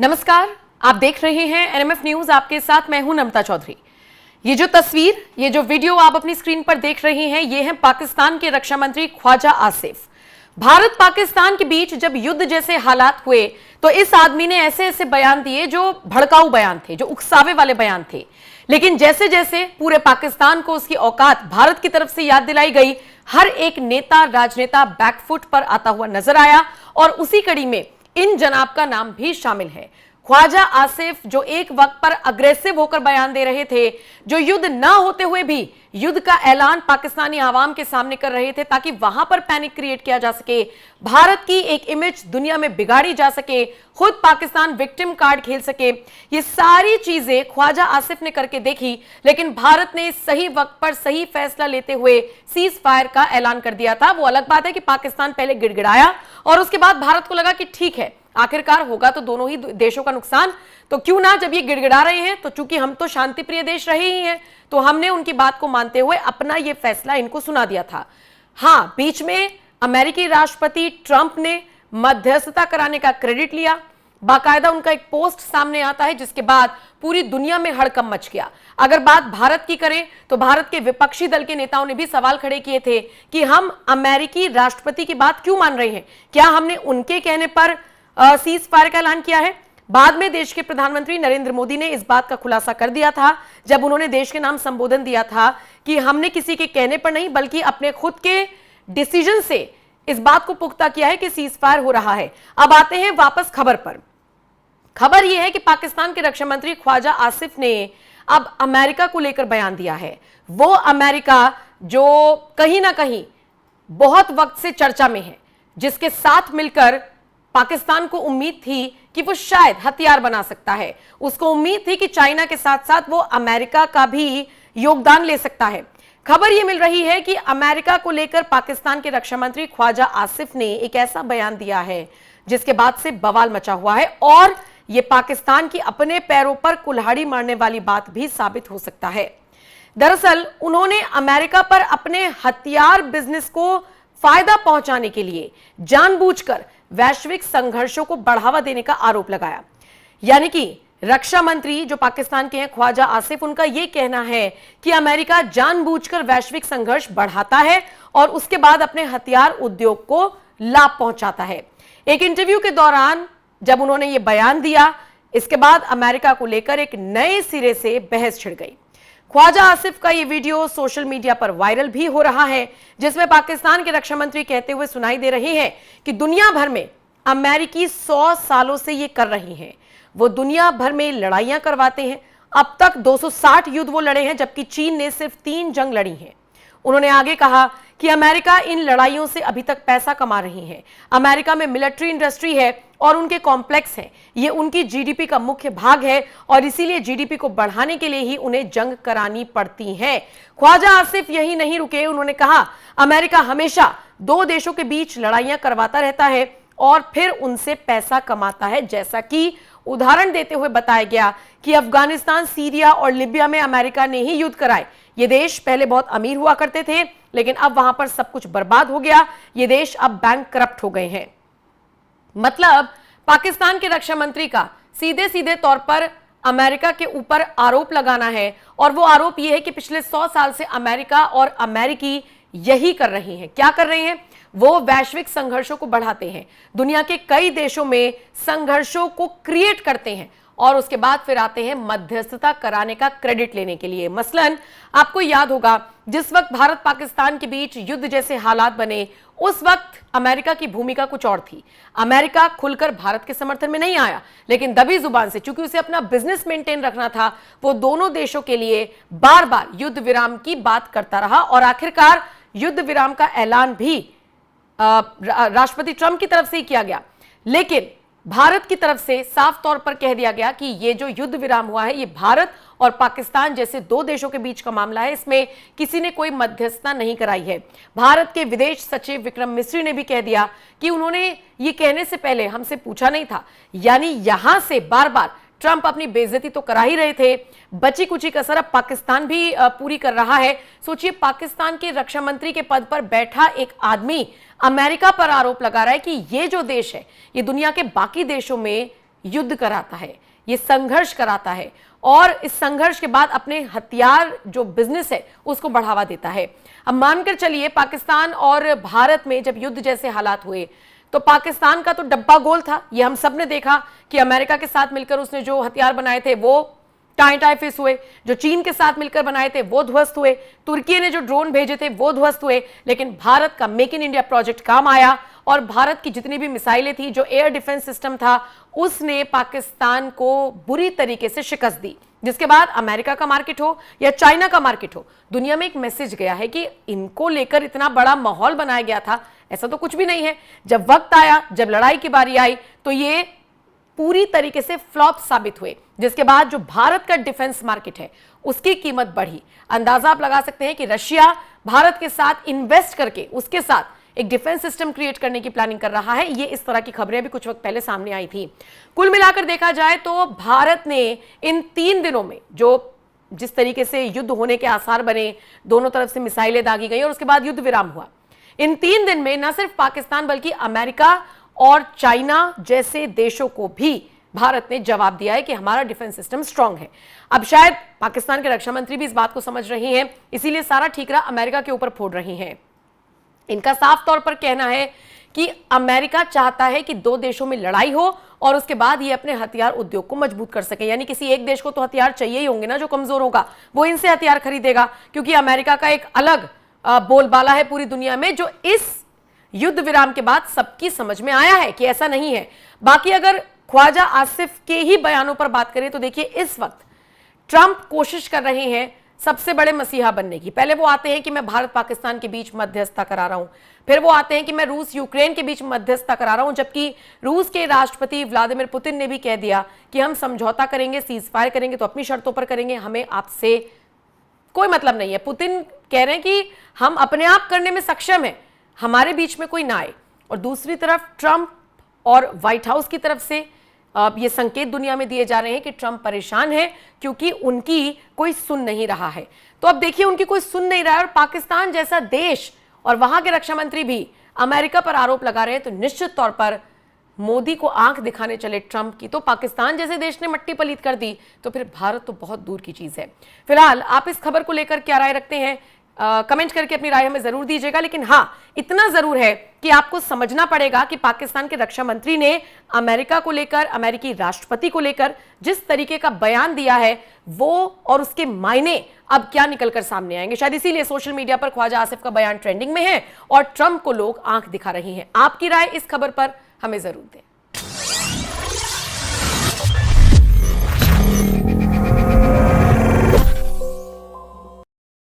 नमस्कार, आप देख रहे हैं एनएमएफ न्यूज। आपके साथ मैं हूं नमता चौधरी। ये जो तस्वीर, ये जो वीडियो आप अपनी स्क्रीन पर देख रहे हैं, ये है पाकिस्तान के रक्षा मंत्री ख्वाजा आसिफ। भारत पाकिस्तान के बीच जब युद्ध जैसे हालात हुए तो इस आदमी ने ऐसे ऐसे बयान दिए जो भड़काऊ बयान थे, जो उकसावे वाले बयान थे। लेकिन जैसे जैसे पूरे पाकिस्तान को उसकी औकात भारत की तरफ से याद दिलाई गई, हर एक नेता राजनेता बैकफुट पर आता हुआ नजर आया और उसी कड़ी में इन जनाब का नाम भी शामिल है। ख्वाजा आसिफ जो एक वक्त पर अग्रेसिव होकर बयान दे रहे थे, जो युद्ध ना होते हुए भी युद्ध का ऐलान पाकिस्तानी आवाम के सामने कर रहे थे ताकि वहां पर पैनिक क्रिएट किया जा सके, भारत की एक इमेज दुनिया में बिगाड़ी जा सके, खुद पाकिस्तान विक्टिम कार्ड खेल सके, ये सारी चीजें ख्वाजा आसिफ ने करके देखी। लेकिन भारत ने सही वक्त पर सही फैसला लेते हुए सीज फायर का ऐलान कर दिया था। वो अलग बात है कि पाकिस्तान पहले गिड़गिड़ाया और उसके बाद भारत को लगा कि ठीक है, आखिरकार होगा तो दोनों ही देशों का नुकसान, तो क्यों ना, जब ये गिड़गिड़ा रहे हैं तो चूंकि हम तो शांति प्रिय देश रहे ही हैं, तो हमने उनकी बात को मानते हुए अपना ये फैसला इनको सुना दिया था। हां, बीच में अमेरिकी राष्ट्रपति ट्रंप ने मध्यस्थता कराने का क्रेडिट लिया। बाकायदा उनका एक पोस्ट सामने आता है जिसके बाद पूरी दुनिया में हड़कंप मच गया। अगर बात भारत की करें तो भारत के विपक्षी दल के नेताओं ने भी सवाल खड़े किए थे कि हम अमेरिकी राष्ट्रपति की बात क्यों मान रहे हैं, क्या हमने उनके कहने पर सीज फायर का ऐलान किया है। बाद में देश के प्रधानमंत्री नरेंद्र मोदी ने इस बात का खुलासा कर दिया था जब उन्होंने देश के नाम संबोधन दिया था कि हमने किसी के कहने पर नहीं बल्कि अपने खुद के डिसीजन से इस बात को पुख्ता किया है कि सीज फायर हो रहा है। अब आते हैं वापस खबर पर। खबर यह है कि पाकिस्तान के रक्षा मंत्री ख्वाजा आसिफ ने अब अमेरिका को लेकर बयान दिया है। वो अमेरिका जो कहीं ना कहीं बहुत वक्त से चर्चा में है, जिसके साथ मिलकर पाकिस्तान को उम्मीद थी कि वो शायद हथियार बना सकता है, उसको उम्मीद थी कि चाइना के साथ साथ वो अमेरिका का भी योगदान ले सकता है। खबर ये मिल रही है कि अमेरिका को लेकर पाकिस्तान के रक्षा मंत्री ख्वाजा आसिफ ने एक ऐसा बयान दिया है जिसके बाद से बवाल मचा हुआ है और यह पाकिस्तान की अपने पैरों पर कुल्हाड़ी मारने वाली बात भी साबित हो सकता है। दरअसल उन्होंने अमेरिका पर अपने हथियार बिजनेस को फायदा पहुंचाने के लिए जानबूझकर वैश्विक संघर्षों को बढ़ावा देने का आरोप लगाया। यानी कि रक्षा मंत्री जो पाकिस्तान के हैं ख्वाजा आसिफ, उनका यह कहना है कि अमेरिका जानबूझकर वैश्विक संघर्ष बढ़ाता है और उसके बाद अपने हथियार उद्योग को लाभ पहुंचाता है। एक इंटरव्यू के दौरान जब उन्होंने यह बयान दिया, इसके बाद अमेरिका को लेकर एक नए सिरे से बहस छिड़ गई। ख्वाजा आसिफ का यह वीडियो सोशल मीडिया पर वायरल भी हो रहा है जिसमें पाकिस्तान के रक्षा मंत्री कहते हुए सुनाई दे रहे हैं कि दुनिया भर में अमेरिकी 100 सालों से ये कर रही हैं, वो दुनिया भर में लड़ाइयां करवाते हैं। अब तक 260 युद्ध वो लड़े हैं जबकि चीन ने सिर्फ 3 जंग लड़ी हैं। उन्होंने आगे कहा कि अमेरिका इन लड़ाइयों से अभी तक पैसा कमा रही है। अमेरिका में मिलिट्री इंडस्ट्री है और उनके कॉम्प्लेक्स हैं, ये उनकी जीडीपी का मुख्य भाग है और इसीलिए जीडीपी को बढ़ाने के लिए ही उन्हें जंग करानी पड़ती है। ख्वाजा आसिफ यही नहीं रुके, उन्होंने कहा अमेरिका हमेशा 2 देशों के बीच लड़ाइयां करवाता रहता है और फिर उनसे पैसा कमाता है। जैसा कि उदाहरण देते हुए बताया गया कि अफगानिस्तान, सीरिया और लिबिया में अमेरिका ने ही युद्ध कराए। ये देश पहले बहुत अमीर हुआ करते थे लेकिन अब वहां पर सब कुछ बर्बाद हो गया। ये देश अब बैंक करप्ट हो गए हैं। मतलब पाकिस्तान के रक्षा मंत्री का सीधे सीधे तौर पर अमेरिका के ऊपर आरोप लगाना है और वो आरोप ये है कि पिछले 100 साल से अमेरिका और अमेरिकी यही कर रही हैं। क्या कर रहे हैं? वो वैश्विक संघर्षों को बढ़ाते हैं, दुनिया के कई देशों में संघर्षों को क्रिएट करते हैं और उसके बाद फिर आते हैं मध्यस्थता कराने का क्रेडिट लेने के लिए। मसलन आपको याद होगा जिस वक्त भारत पाकिस्तान के बीच युद्ध जैसे हालात बने, उस वक्त अमेरिका की भूमिका कुछ और थी। अमेरिका खुलकर भारत के समर्थन में नहीं आया लेकिन दबी जुबान से, चूंकि उसे अपना बिजनेस मेंटेन रखना था, वो दोनों देशों के लिए बार बार युद्ध विराम की बात करता रहा और आखिरकार युद्ध विराम का ऐलान भी राष्ट्रपति ट्रंप की तरफ से ही किया गया। लेकिन भारत की तरफ से साफ तौर पर कह दिया गया कि ये जो युद्ध विराम हुआ है ये भारत और पाकिस्तान जैसे 2 देशों के बीच का मामला है, इसमें किसी ने कोई मध्यस्थता नहीं कराई है। भारत के विदेश सचिव विक्रम मिस्री ने भी कह दिया कि उन्होंने ये कहने से पहले हमसे पूछा नहीं था। यानी यहां से बार बार ट्रंप अपनी बेइज्जती तो करा ही रहे थे, बची कुची कसर अब पाकिस्तान भी पूरी कर रहा है। सोचिए, पाकिस्तान के रक्षा मंत्री के पद पर बैठा एक आदमी अमेरिका पर आरोप लगा रहा है कि ये जो देश है ये दुनिया के बाकी देशों में युद्ध कराता है, ये संघर्ष कराता है और इस संघर्ष के बाद अपने हथियार जो बिजनेस है उसको बढ़ावा देता है। अब मानकर चलिए पाकिस्तान और भारत में जब युद्ध जैसे हालात हुए तो पाकिस्तान का तो डब्बा गोल था, ये हम सब ने देखा कि अमेरिका के साथ मिलकर उसने जो हथियार बनाए थे वो टाई फिस हुए, जो चीन के साथ मिलकर बनाए थे वो ध्वस्त हुए, तुर्की ने जो ड्रोन भेजे थे वो ध्वस्त हुए, लेकिन भारत का मेक इन इंडिया प्रोजेक्ट काम आया और भारत की जितनी भी मिसाइलें थी, जो एयर डिफेंस सिस्टम था, उसने पाकिस्तान को बुरी तरीके से शिकस्त दी। जिसके बाद अमेरिका का मार्केट हो या चाइना का मार्केट हो, दुनिया में एक मैसेज गया है कि इनको लेकर इतना बड़ा माहौल बनाया गया था, ऐसा तो कुछ भी नहीं है। जब वक्त आया, जब लड़ाई की बारी आई तो ये पूरी तरीके से फ्लॉप साबित हुए, जिसके बाद जो भारत का डिफेंस मार्केट है उसकी कीमत बढ़ी। अंदाजा आप लगा सकते हैं कि रशिया भारत के साथ इन्वेस्ट करके उसके साथ एक डिफेंस सिस्टम क्रिएट करने की प्लानिंग कर रहा है। ये इस तरह की खबरें भी कुछ वक्त पहले सामने आई थी। कुल मिलाकर देखा जाए तो भारत ने इन 3 दिनों में जो जिस तरीके से युद्ध होने के आसार बने, दोनों तरफ से मिसाइलें दागी गई और उसके बाद युद्ध विराम हुआ, इन 3 दिन में न सिर्फ पाकिस्तान बल्कि अमेरिका और चाइना जैसे देशों को भी भारत ने जवाब दिया है कि हमारा डिफेंस सिस्टम स्ट्रांग है। अब शायद पाकिस्तान के रक्षा मंत्री भी इस बात को समझ रही हैं, इसीलिए सारा ठीकरा अमेरिका के ऊपर फोड़ रही हैं। इनका साफ तौर पर कहना है कि अमेरिका चाहता है कि 2 देशों में लड़ाई हो और उसके बाद ये अपने हथियार उद्योग को मजबूत कर सके। यानी किसी एक देश को तो हथियार चाहिए ही होंगे ना, जो कमजोर होगा वो इनसे हथियार खरीदेगा, क्योंकि अमेरिका का एक अलग बोलबाला है पूरी दुनिया में, जो इस युद्ध विराम के बाद सबकी समझ में आया है कि ऐसा नहीं है। बाकी अगर ख्वाजा आसिफ के ही बयानों पर बात करें तो देखिए, इस वक्त ट्रंप कोशिश कर रहे हैं सबसे बड़े मसीहा बनने की। पहले वो आते हैं कि मैं भारत पाकिस्तान के बीच मध्यस्थता करा रहा हूं, फिर वो आते हैं कि मैं रूस यूक्रेन के बीच मध्यस्थता करा रहा हूं, जबकि रूस के राष्ट्रपति व्लादिमीर पुतिन ने भी कह दिया कि हम समझौता करेंगे, सीज फायर करेंगे तो अपनी शर्तों पर करेंगे, हमें आपसे कोई मतलब नहीं है। पुतिन कह रहे हैं कि हम अपने आप करने में सक्षम हैं, हमारे बीच में कोई ना आए। और दूसरी तरफ ट्रंप और व्हाइट हाउस की तरफ से ये संकेत दुनिया में दिए जा रहे हैं कि ट्रंप परेशान है क्योंकि उनकी कोई सुन नहीं रहा है। तो अब देखिए, उनकी कोई सुन नहीं रहा है और पाकिस्तान जैसा देश और वहां के रक्षा मंत्री भी अमेरिका पर आरोप लगा रहे हैं, तो निश्चित तौर पर मोदी को आंख दिखाने चले ट्रंप की तो पाकिस्तान जैसे देश ने मट्टी पलीत कर दी तो फिर भारत तो बहुत दूर की चीज है। फिलहाल आप इस खबर को लेकर क्या राय रखते हैं, कमेंट करके अपनी राय हमें जरूर दीजिएगा। लेकिन हाँ, इतना जरूर है कि आपको समझना पड़ेगा कि पाकिस्तान के रक्षा मंत्री ने अमेरिका को लेकर, अमेरिकी राष्ट्रपति को लेकर जिस तरीके का बयान दिया है वो और उसके मायने अब क्या निकलकर सामने आएंगे। शायद इसीलिए सोशल मीडिया पर ख्वाजा आसिफ का बयान ट्रेंडिंग में है और ट्रंप को लोग आंख दिखा रही हैं। आपकी राय इस खबर पर हमें जरूर दें।